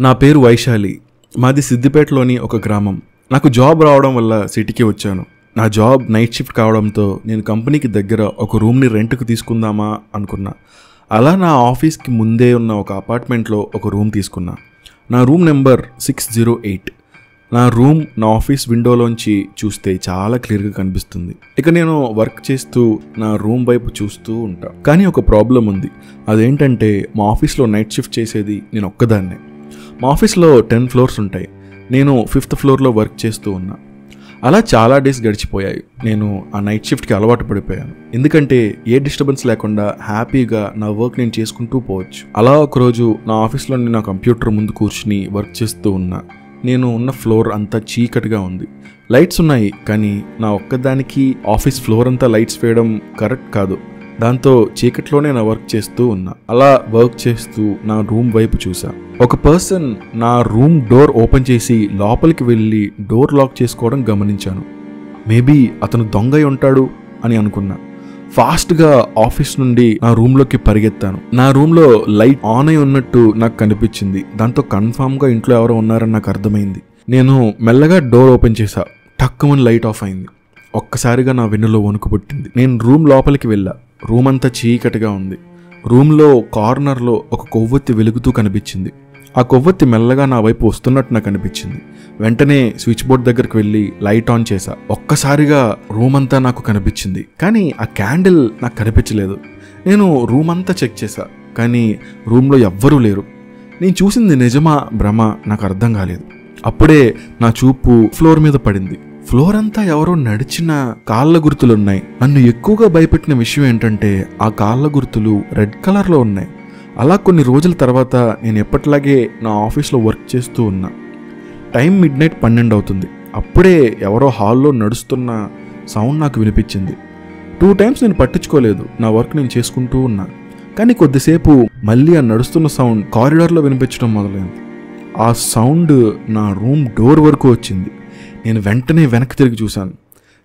నా పేరు వైశాలి. మాది సిద్దిపేటలోని ఒక గ్రామం. నాకు జాబ్ రావడం వల్ల సిటీకి వచ్చాను. నా జాబ్ నైట్ షిఫ్ట్ కావడంతో నేను కంపెనీకి దగ్గర ఒక రూమ్ని రెంట్కి తీసుకుందామా అనుకున్నా. అలా నా ఆఫీస్కి ముందే ఉన్న ఒక అపార్ట్మెంట్లో ఒక రూమ్ తీసుకున్నా. నా రూమ్ నెంబర్ 608. నా రూమ్ నా ఆఫీస్ విండోలోంచి చూస్తే చాలా క్లియర్గా కనిపిస్తుంది. ఇక నేను వర్క్ చేస్తూ నా రూమ్ వైపు చూస్తూ ఉంటా. కానీ ఒక ప్రాబ్లం ఉంది. అదేంటంటే మా ఆఫీస్లో నైట్ షిఫ్ట్ చేసేది నేను ఒక్కదాన్నే. మా ఆఫీస్లో 10 ఫ్లోర్స్ ఉంటాయి. నేను 5th ఫ్లోర్లో వర్క్ చేస్తూ ఉన్నా. అలా చాలా డేస్ గడిచిపోయాయి. నేను ఆ నైట్ షిఫ్ట్కి అలవాటు పడిపోయాను. ఎందుకంటే ఏ డిస్టర్బెన్స్ లేకుండా హ్యాపీగా నా వర్క్ నేను చేసుకుంటూ పోవచ్చు. అలా ఒకరోజు నా ఆఫీస్లో నేను నా కంప్యూటర్ ముందు కూర్చుని వర్క్ చేస్తూ ఉన్నా. నేను ఉన్న ఫ్లోర్ అంతా చీకటిగా ఉంది. లైట్స్ ఉన్నాయి, కానీ నా ఒక్కదానికి ఆఫీస్ ఫ్లోర్ అంతా లైట్స్ వేయడం కరెక్ట్ కాదు. దాంతో చీకట్లోనే నా వర్క్ చేస్తూ ఉన్నా. అలా వర్క్ చేస్తూ నా రూమ్ వైపు చూసా. ఒక పర్సన్ నా రూమ్ డోర్ ఓపెన్ చేసి లోపలికి వెళ్ళి డోర్ లాక్ చేసుకోవడం గమనించాను. మేబీ అతను దొంగ అయి ఉంటాడు అని అనుకున్నా. ఫాస్ట్గా ఆఫీస్ నుండి నా రూమ్లోకి పరిగెత్తాను. నా రూమ్లో లైట్ ఆన్ అయి ఉన్నట్టు నాకు కనిపించింది. దాంతో కన్ఫామ్గా ఇంట్లో ఎవరో ఉన్నారని నాకు అర్థమైంది. నేను మెల్లగా డోర్ ఓపెన్ చేశా. టక్కుమని లైట్ ఆఫ్ అయింది. ఒక్కసారిగా నా వెన్నులో వణుకు పుట్టింది. నేను రూమ్ లోపలికి వెళ్ళా. రూమ్ అంతా చీకటిగా ఉంది. రూమ్లో కార్నర్లో ఒక కొవ్వొత్తి వెలుగుతూ కనిపించింది. ఆ కొవ్వొత్తి మెల్లగా నా వైపు వస్తున్నట్టు నాకు అనిపించింది. వెంటనే స్విచ్ బోర్డ్ దగ్గరికి వెళ్ళి లైట్ ఆన్ చేశా. ఒక్కసారిగా రూమ్ అంతా నాకు కనిపించింది, కానీ ఆ క్యాండిల్ నాకు కనిపించలేదు. నేను రూమ్ అంతా చెక్ చేశా, కానీ రూమ్లో ఎవ్వరూ లేరు. నేను చూసింది నిజమా భ్రమ నాకు అర్థం కాలేదు. అప్పుడే నా చూపు ఫ్లోర్ మీద పడింది. ఫ్లోర్ అంతా ఎవరో నడిచిన కాళ్ళ గుర్తులున్నాయి. నన్ను ఎక్కువగా భయపెట్టిన విషయం ఏంటంటే ఆ కాళ్ళ గుర్తులు రెడ్ కలర్లో ఉన్నాయి. అలా కొన్ని రోజుల తర్వాత నేను ఎప్పటిలాగే నా ఆఫీస్లో వర్క్ చేస్తూ ఉన్నా. టైం మిడ్నైట్ 12 అవుతుంది. అప్పుడే ఎవరో హాల్లో నడుస్తున్న సౌండ్ నాకు వినిపించింది. 2 టైమ్స్ నేను పట్టించుకోలేదు. నా వర్క్ నేను చేసుకుంటూ ఉన్నా. కానీ కొద్దిసేపు మళ్ళీ ఆ నడుస్తున్న సౌండ్ కారిడార్లో వినిపించడం మొదలైంది. ఆ సౌండ్ నా రూమ్ డోర్ వరకు వచ్చింది. నేను వెంటనే వెనక్కి తిరిగి చూశాను.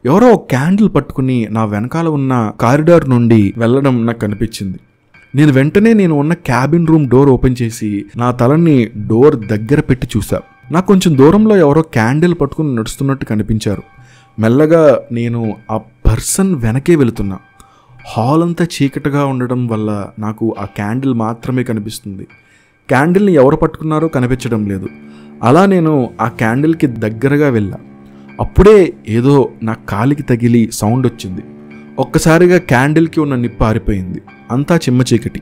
ఎవరో క్యాండిల్ పట్టుకుని నా వెనకాల ఉన్న కారిడార్ నుండి వెళ్ళడం నాకు కనిపించింది. నేను ఉన్న క్యాబిన్ రూమ్ డోర్ ఓపెన్ చేసి నా తలని డోర్ దగ్గర పెట్టి చూసా. నాకు కొంచెం దూరంలో ఎవరో క్యాండిల్ పట్టుకుని నడుస్తున్నట్టు కనిపించారు. మెల్లగా నేను ఆ పర్సన్ వెనకే వెళుతున్నా. హాల్ అంతా చీకటిగా ఉండడం వల్ల నాకు ఆ క్యాండిల్ మాత్రమే కనిపిస్తుంది. క్యాండిల్ని ఎవరు పట్టుకున్నారో కనిపించడం లేదు. అలా నేను ఆ క్యాండిల్కి దగ్గరగా వెళ్ళా. అప్పుడే ఏదో నా కాలికి తగిలి సౌండ్ వచ్చింది. ఒక్కసారిగా క్యాండిల్కి ఉన్న నిప్పు ఆరిపోయింది. అంతా చిమ్మ చీకటి.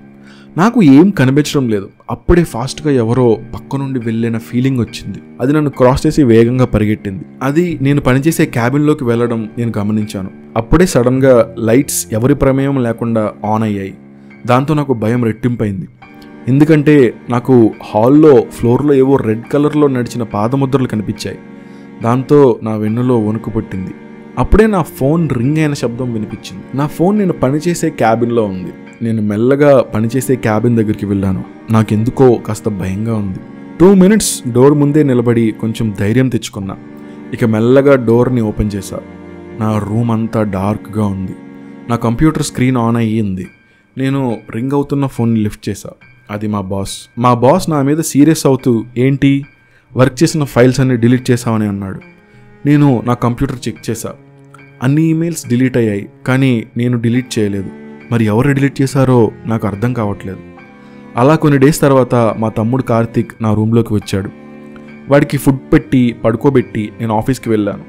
నాకు ఏం కనిపించడం లేదు. అప్పుడే ఫాస్ట్గా ఎవరో పక్క నుండి వెళ్ళిన ఫీలింగ్ వచ్చింది. అది నన్ను క్రాస్ చేసి వేగంగా పరిగెట్టింది. అది నేను పనిచేసే క్యాబిన్లోకి వెళ్ళడం నేను గమనించాను. అప్పుడే సడన్గా లైట్స్ ఎవరి ప్రమేయం లేకుండా ఆన్ అయ్యాయి. దాంతో నాకు భయం రెట్టింపైంది. ఎందుకంటే నాకు హాల్లో ఫ్లోర్లో ఏవో రెడ్ కలర్లో నడిచిన పాదముద్రలు కనిపించాయి. దాంతో నా వెన్నులో వణుకు పుట్టింది. అప్పుడే నా ఫోన్ రింగ్ అయిన శబ్దం వినిపించింది. నా ఫోన్ నేను పనిచేసే క్యాబిన్లో ఉంది. నేను మెల్లగా పనిచేసే క్యాబిన్ దగ్గరికి వెళ్ళాను. నాకెందుకో కాస్త భయంగా ఉంది. 2 మినిట్స్ డోర్ ముందే నిలబడి కొంచెం ధైర్యం తెచ్చుకున్నా. ఇక మెల్లగా డోర్ని ఓపెన్ చేశా. నా రూమ్ అంతా డార్క్గా ఉంది. నా కంప్యూటర్ స్క్రీన్ ఆన్ అయ్యింది. నేను రింగ్ అవుతున్న ఫోన్ని లిఫ్ట్ చేశా. అది మా బాస్ నా మీద సీరియస్ అవుతూ, ఏంటి వర్క్ చేసిన ఫైల్స్ అన్ని డిలీట్ చేసావని అన్నాడు. నేను నా కంప్యూటర్ చెక్ చేశా. అన్ని ఈమెయిల్స్ డిలీట్ అయ్యాయి, కానీ నేను డిలీట్ చేయలేదు. మరి ఎవరు డిలీట్ చేశారో నాకు అర్థం కావట్లేదు. అలా కొన్ని డేస్ తర్వాత మా తమ్ముడు కార్తిక్ నా రూమ్లోకి వచ్చాడు. వాడికి ఫుడ్ పెట్టి పడుకోబెట్టి నేను ఆఫీస్కి వెళ్ళాను.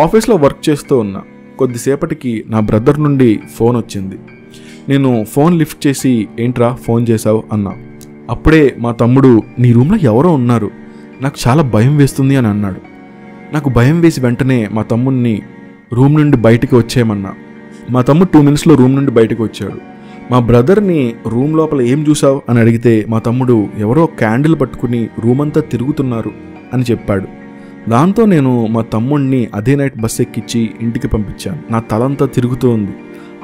ఆఫీస్లో వర్క్ చేస్తూ ఉన్నా. కొద్దిసేపటికి నా బ్రదర్ నుండి ఫోన్ వచ్చింది. నేను ఫోన్ లిఫ్ట్ చేసి, ఏంట్రా ఫోన్ చేశావు అన్నా. అప్పుడే మా తమ్ముడు, నీ రూమ్లో ఎవరో ఉన్నారు, నాకు చాలా భయం వేస్తుంది అని అన్నాడు. నాకు భయం వేసి వెంటనే మా తమ్ముడిని రూమ్ నుండి బయటికి వచ్చేయమన్నా. మా తమ్ముడు 2 మినిట్స్లో రూమ్ నుండి బయటకు వచ్చాడు. మా బ్రదర్ని రూమ్ లోపల ఏం చూసావు అని అడిగితే మా తమ్ముడు ఎవరో క్యాండిల్ పట్టుకుని రూమ్ అంతా తిరుగుతున్నారు అని చెప్పాడు. దాంతో నేను మా తమ్ముడిని అదే నైట్ బస్ ఎక్కించి ఇంటికి పంపించాను. నా తలంతా తిరుగుతూ ఉంది.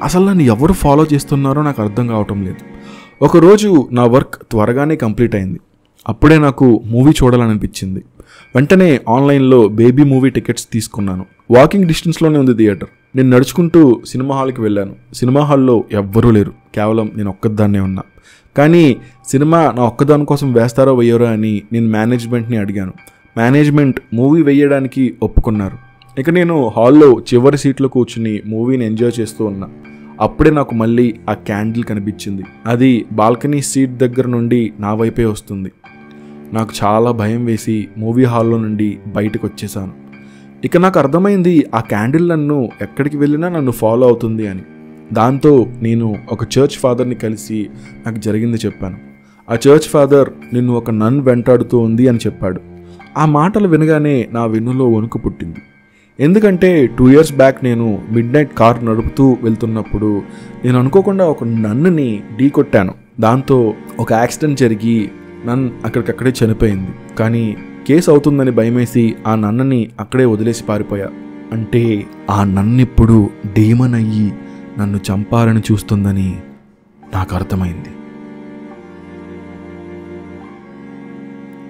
అసలు నన్ను ఎవరు ఫాలో చేస్తున్నారో నాకు అర్థం కావటం లేదు. ఒకరోజు నా వర్క్ త్వరగానే కంప్లీట్ అయింది. అప్పుడే నాకు మూవీ చూడాలనిపించింది. వెంటనే ఆన్లైన్లో బేబీ మూవీ టికెట్స్ తీసుకున్నాను. వాకింగ్ డిస్టెన్స్లోనే ఉంది థియేటర్. నేను నడుచుకుంటూ సినిమా హాల్కి వెళ్ళాను. సినిమా హాల్లో ఎవ్వరూ లేరు, కేవలం నేను ఒక్కదాన్నే ఉన్నా. కానీ సినిమా నా ఒక్కదాని కోసం వేస్తారో వేయరో అని నేను మేనేజ్మెంట్ని అడిగాను. మేనేజ్మెంట్ మూవీ వేయడానికి ఒప్పుకున్నారు. ఇక నేను హాల్లో చివరి సీట్లో కూర్చుని మూవీని ఎంజాయ్ చేస్తూ ఉన్నా. అప్పుడే నాకు మళ్ళీ ఆ క్యాండిల్ కనిపించింది. అది బాల్కనీ సీట్ దగ్గర నుండి నా వైపే వస్తుంది. నాకు చాలా భయం వేసి మూవీ హాల్లో నుండి బయటకు వచ్చేసాను. ఇక నాకు అర్థమైంది ఆ క్యాండిల్ నన్ను ఎక్కడికి వెళ్ళినా నన్ను ఫాలో అవుతుంది అని. దాంతో నేను ఒక చర్చ్ ఫాదర్ని కలిసి నాకు జరిగింది చెప్పాను. ఆ చర్చ్ ఫాదర్ నిన్ను ఒక నన్ వెంటాడుతూ ఉంది అని చెప్పాడు. ఆ మాటలు వినగానే నా వెన్నులో వణుకు పుట్టింది. ఎందుకంటే 2 years బ్యాక్ నేను మిడ్ నైట్ కార్ నడుపుతూ వెళ్తున్నప్పుడు నేను అనుకోకుండా ఒక నన్నుని ఢీ కొట్టాను. దాంతో ఒక యాక్సిడెంట్ జరిగి నన్ను అక్కడికక్కడే చనిపోయింది. కానీ కేసు అవుతుందని భయమేసి ఆ నన్నని అక్కడే వదిలేసి పారిపోయా. అంటే ఆ నన్నిప్పుడు డీమన్ అయ్యి నన్ను చంపాలని చూస్తుందని నాకు అర్థమైంది.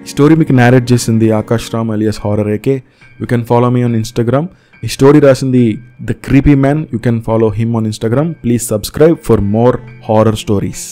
ఈ స్టోరీ మీకు నేరేట్ చేసింది Akash Ram alias horror AK. You can follow me on Instagram. ఈ స్టోరీ రాసింది the creepy man. You can follow him on Instagram. Please subscribe for more horror stories.